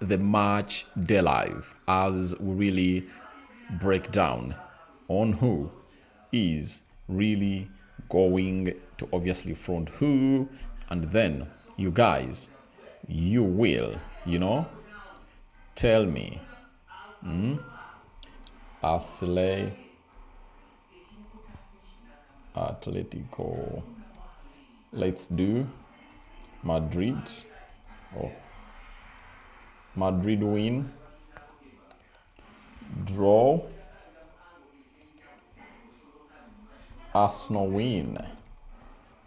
the match day live as we really break down on who is really going to obviously front who, and then you guys, you will, tell me, Atletico, let's do Madrid. Madrid win, draw, Arsenal win,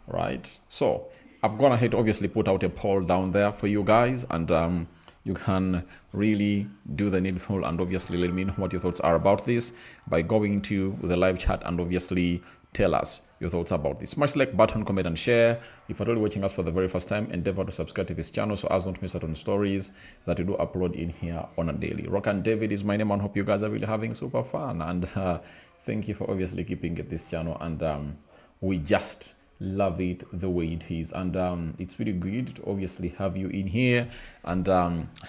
right? So I've gone ahead, obviously put out a poll down there for you guys, and you can really do the needful and obviously let me know what your thoughts are about this by going to the live chat and obviously tell us your thoughts about this. Smash like button, comment, and share. If you're watching us for the very first time, endeavor to subscribe to this channel so as not miss out on stories that we do upload in here on a daily. Rokani David is my name, and hope you guys are really having super fun. And thank you for obviously keeping it this channel, and we just love it the way it is, and it's really good to obviously have you in here, and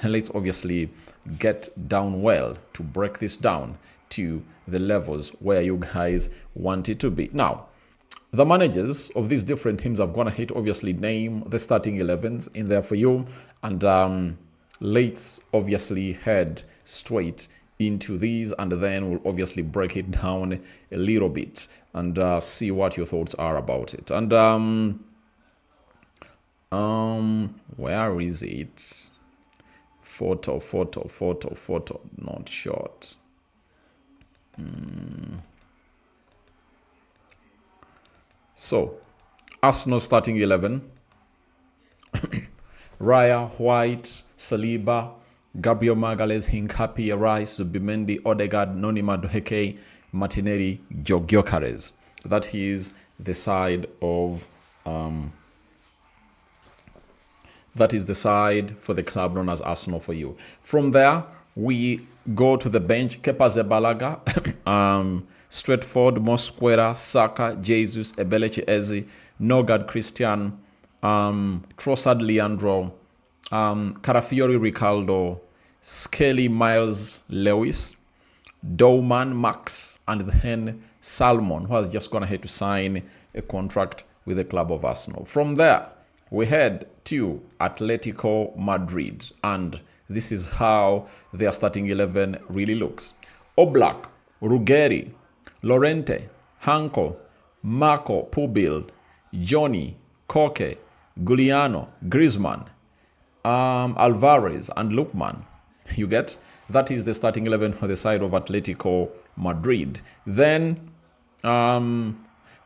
let's obviously get down well to break this down to the levels where you guys want it to be. Now, the managers of these different teams have gone ahead, obviously name the starting 11s in there for you, and let's obviously head straight into these, and then we'll obviously break it down a little bit and see what your thoughts are about it. And where is it? Photo, not short. So, Arsenal starting 11. Raya, White, Saliba, Gabriel Magalhaes, Hincapié, Rice, Zubimendi, Odegaard, Noni Madueke, Martinelli, Gyökeres. That is the side of that is the side for the club known as Arsenal for you. From there, we go to the bench. Kepa Zabalaga, Stretford, Mosquera, Saka, Jesus, Ebelechi Eze, Nogard Christian, Trossard Leandro, Carafiori Ricardo, Skelly Miles Lewis, Dowman Max, and then Salmon, who has just gone ahead to sign a contract with the club of Arsenal. From there, we head to Atletico Madrid, and this is how their starting 11 really looks. Oblak, Ruggeri, Lorente, Hanko, Marco, Pubil, Johnny, Koke, Giuliano, Griezmann, Alvarez, and Lookman. You get? That is the starting 11 for the side of Atletico Madrid. Then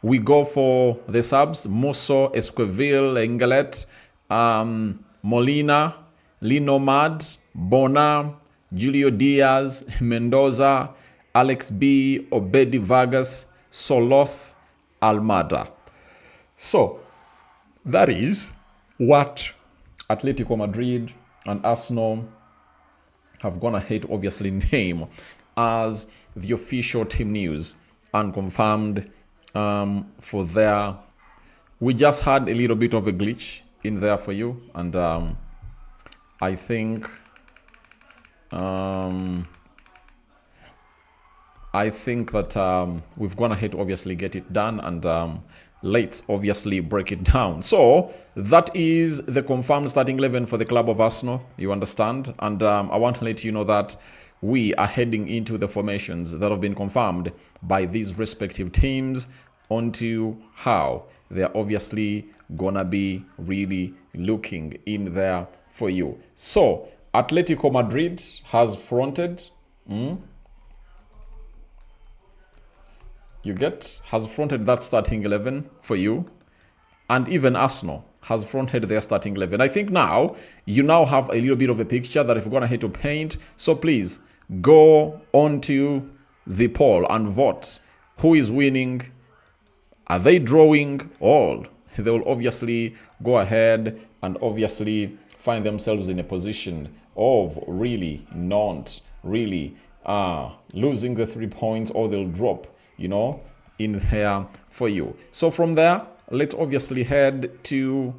we go for the subs. Musso, Esquivel, Engelet, Molina, Linomad, Bona, Julio Diaz, Mendoza, Alex B, Obedi Vargas, Soloth, Almada. So that is what Atletico Madrid and Arsenal have gone ahead, obviously name as the official team news and confirmed for their. We just had a little bit of a glitch in there for you, and I think that we've gone ahead, obviously get it done, and let's obviously break it down. So that is the confirmed starting 11 for the club of Arsenal, you understand, and I want to let you know that we are heading into the formations that have been confirmed by these respective teams onto how they're obviously gonna be really looking in there for you. So Atletico Madrid has fronted has fronted that starting 11 for you, and even Arsenal has fronted their starting 11. I think now you now have a little bit of a picture that if you're going ahead to paint. So please go onto the poll and vote. Who is winning? Are they drawing? All they will obviously go ahead and obviously find themselves in a position of really not really losing the 3 points, or they'll drop, in there for you. So from there, let's obviously head to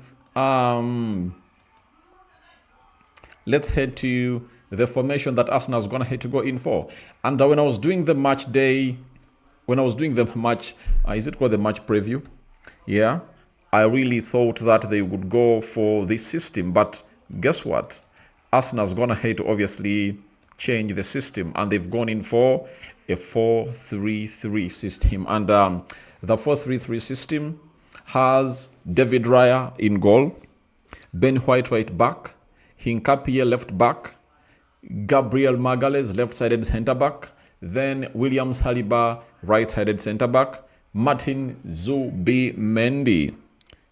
let's head to the formation that Arsenal is going to have to go in for. And when I was doing the match day, when I was doing the match, is it called the match preview? Yeah, I really thought that they would go for this system, but guess what? Arsenal's gonna have to obviously change the system, and they've gone in for a 4-3-3 system. And the 4-3-3 system has David Raya in goal, Ben White right back, Hinkapie left back, Gabriel Magalhaes left-sided centre-back, then William Saliba right-sided centre-back, Martin Zubimendi,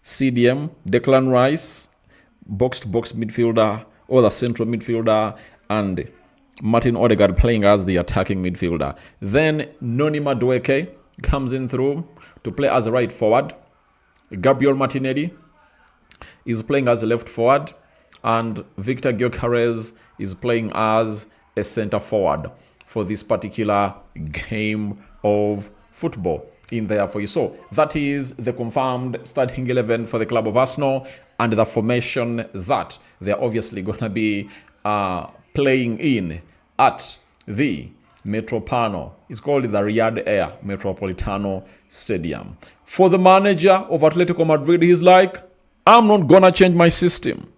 CDM, Declan Rice, box-to-box midfielder, or the central midfielder, and Martin Odegaard playing as the attacking midfielder. Then Noni Madueke comes in through to play as a right forward. Gabriel Martinelli is playing as a left forward, and Victor Gyökeres is playing as a center forward for this particular game of football in there for you. So that is the confirmed starting 11 for the club of Arsenal, and the formation that they're obviously going to be playing in at the Metropano. It's called the Riyadh Air Metropolitano Stadium. For the manager of Atletico Madrid, he's like, I'm not gonna change my system.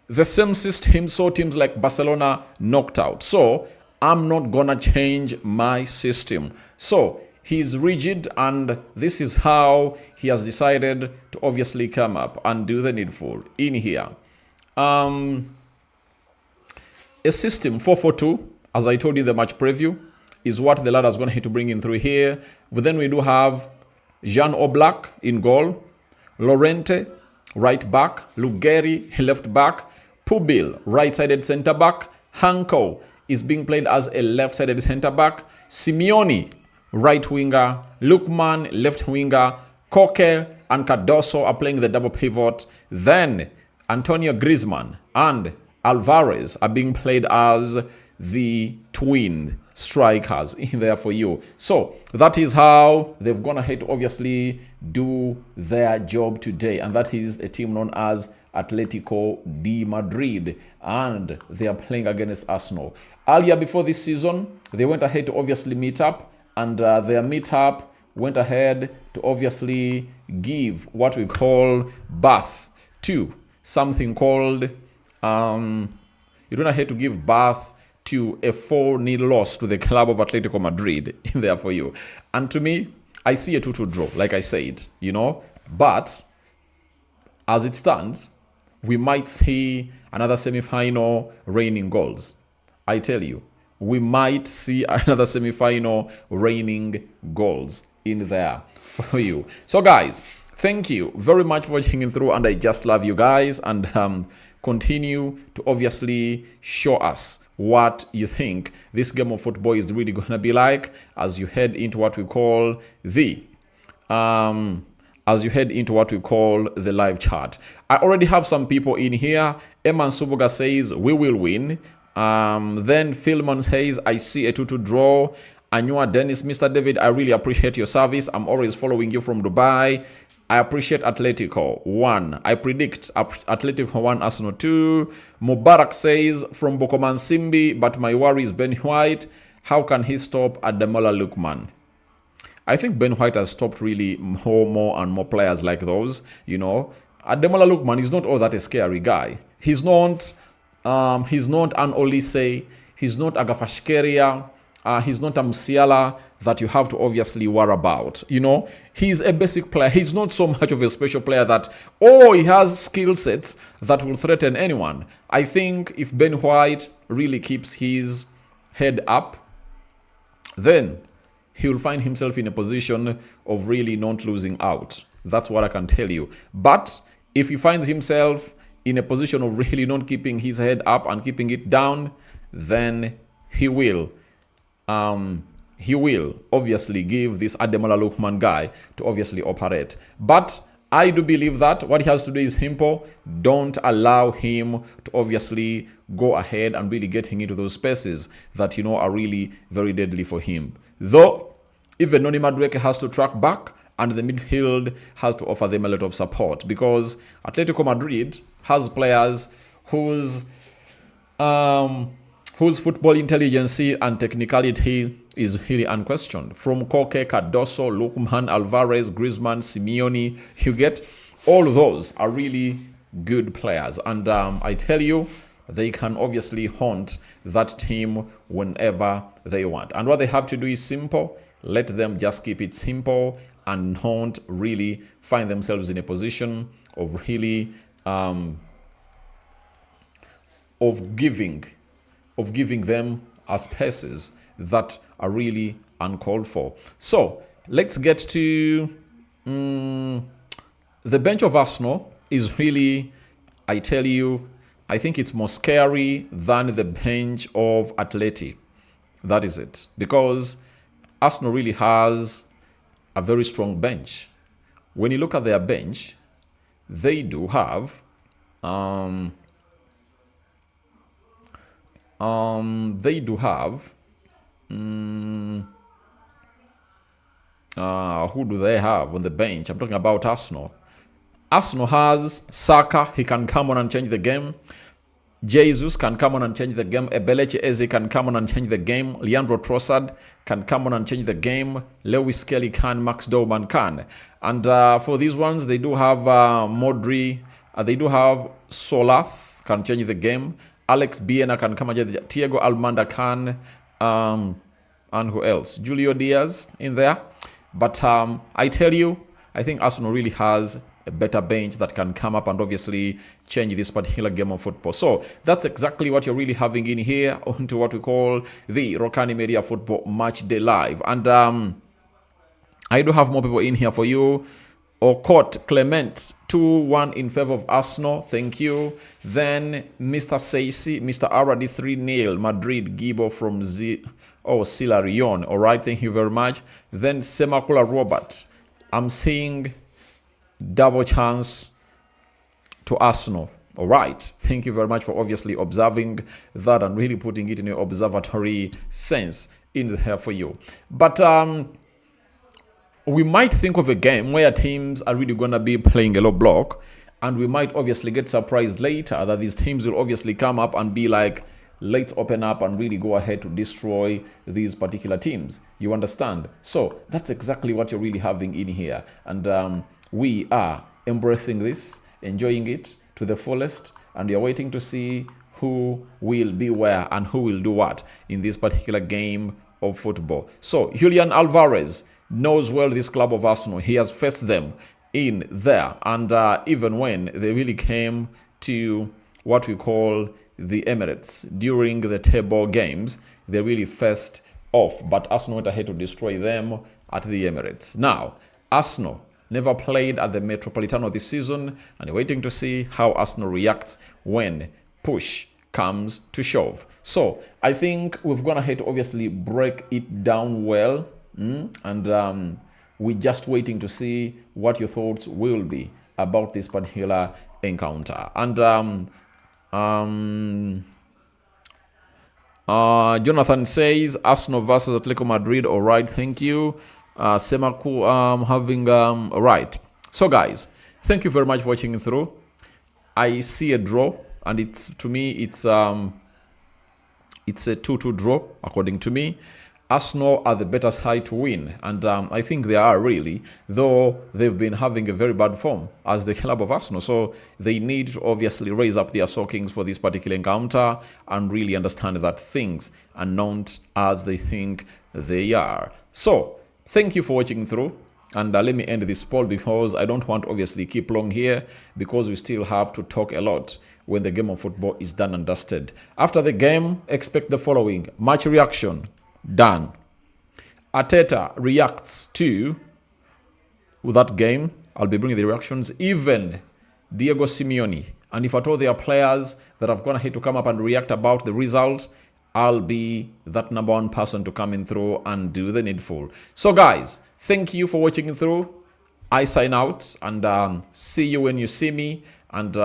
The same system saw teams like Barcelona knocked out. So I'm not gonna change my system. So he's rigid, and this is how he has decided to obviously come up and do the needful in here. A system 4-4-2, as I told you in the match preview, is what the lad is going to have to bring in through here. But then we do have Jan Oblak in goal, Lorente right back, Lugeri left back, Pubil right-sided centre-back, Hanko is being played as a left-sided centre-back, Simeone right winger, Lookman left winger, Koke and Cardoso are playing the double pivot. Then Antonio Griezmann and Alvarez are being played as the twin strikers in there for you. So that is how they've gone ahead to obviously do their job today, and that is a team known as Atletico de Madrid, and they are playing against Arsenal. Earlier before this season, they went ahead to obviously meet up, and their meetup went ahead to obviously give what we call birth to something called you don't have to give birth to a 4-0 loss to the club of Atletico Madrid in there for you. And to me, I see a 2-2 draw, like I said, you know. But as it stands, we might see another semi-final raining goals. I tell you, we might see another semi-final raining goals in there for you. So guys, thank you very much for watching through, and I just love you guys, and continue to obviously show us what you think this game of football is really going to be like as you head into what we call the live chat. I already have some people in here. Eman Subuga says we will win. Then Philmon says I see a 2-2 draw. Anua Dennis, Mr. David, I really appreciate your service. I'm always following you from Dubai. I appreciate Atletico 1. I predict Atletico 1, Arsenal 2. Mubarak says from Bokoman Simbi, but my worry is Ben White. How can he stop Ademola Lookman? I think Ben White has stopped really more and more players like those. You know, Ademola Lookman is not all that a scary guy. He's not an Olise. He's not Agafashkeria. He's not a Musiala that you have to obviously worry about. You know, he's a basic player. He's not so much of a special player that, he has skill sets that will threaten anyone. I think if Ben White really keeps his head up, then he will find himself in a position of really not losing out. That's what I can tell you. But if he finds himself in a position of really not keeping his head up and keeping it down, then he will obviously give this Ademola Lookman guy to obviously operate. But I do believe that what he has to do is simple. Don't allow him to obviously go ahead and really getting into those spaces that, you know, are really very deadly for him. Though, even Noni Madueke has to track back, and the midfield has to offer them a lot of support, because Atletico Madrid has players whose um, whose football intelligence and technicality is really unquestioned. From Koke, Cardoso, Lukman, Alvarez, Griezmann, Simeone, you get all those are really good players. And I tell you, they can obviously haunt that team whenever they want. And what they have to do is simple. Let them just keep it simple and don't really find themselves in a position of really of giving them spaces that are really uncalled for. So let's get to the bench of Arsenal is really, I tell you, I think it's more scary than the bench of Atleti. That is it. Because Arsenal really has a very strong bench. When you look at their bench, they do have who do they have on the bench? I'm talking about Arsenal. Arsenal has Saka. He can come on and change the game. Jesus can come on and change the game. Ebelechi Eze can come on and change the game. Leandro Trossard can come on and change the game. Lewis Kelly can. Max Dorman can. And for these ones, they do have Modri. They do have Solath can change the game. Alex Biena can come and change the game. Thiago Almanda can. And who else? Julio Diaz in there. But I tell you, I think Arsenal really has a better bench that can come up and obviously change this particular game of football. So that's exactly what you're really having in here onto what we call the Rokani Media Football Match Day Live. And I do have more people in here for you. Okot Clement 2-1 in favor of Arsenal. Thank you. Then Mr. Seisi, Mr. Aradi 3-0. Madrid Gibo from Silarion. All right, thank you very much. Then Semakula Robert. I'm seeing double chance to Arsenal. All right. Thank you very much for obviously observing that and really putting it in your observatory sense in there for you. But we might think of a game where teams are really going to be playing a low block, and we might obviously get surprised later that these teams will obviously come up and be like, let's open up and really go ahead to destroy these particular teams. You understand? So that's exactly what you're really having in here. And we are embracing this, enjoying it to the fullest, and you're waiting to see who will be where and who will do what in this particular game of football. So Julian Alvarez knows well this club of Arsenal. He has faced them in there. And even when they really came to what we call the Emirates during the table games, they really faced off. But Arsenal went ahead to destroy them at the Emirates. Now, Arsenal never played at the Metropolitano this season, and you're waiting to see how Arsenal reacts when push comes to shove. So I think we've gone ahead to obviously break it down well, and we're just waiting to see what your thoughts will be about this particular encounter. And Jonathan says Arsenal versus Atletico Madrid. All right, thank you. Semaku having all right. So guys, thank you very much for watching through. I see a draw, and it's, to me, it's a 2-2 draw according to me. Arsenal are the better side to win, and I think they are really, though they've been having a very bad form as the club of Arsenal. So they need to obviously raise up their sockings for this particular encounter and really understand that things are not as they think they are. So thank you for watching through, and let me end this poll because I don't want to obviously keep long here, because we still have to talk a lot when the game of football is done and dusted. After the game, expect the following: match reaction, done. Arteta reacts to that game. I'll be bringing the reactions. Even Diego Simeone, and if at all there are players that have gone ahead to come up and react about the result, I'll be that number one person to come in through and do the needful. So guys, thank you for watching through. I sign out, and see you when you see me. And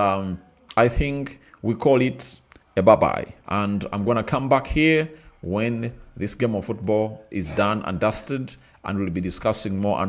I think we call it a bye-bye. And I'm going to come back here when this game of football is done and dusted, and we'll be discussing more and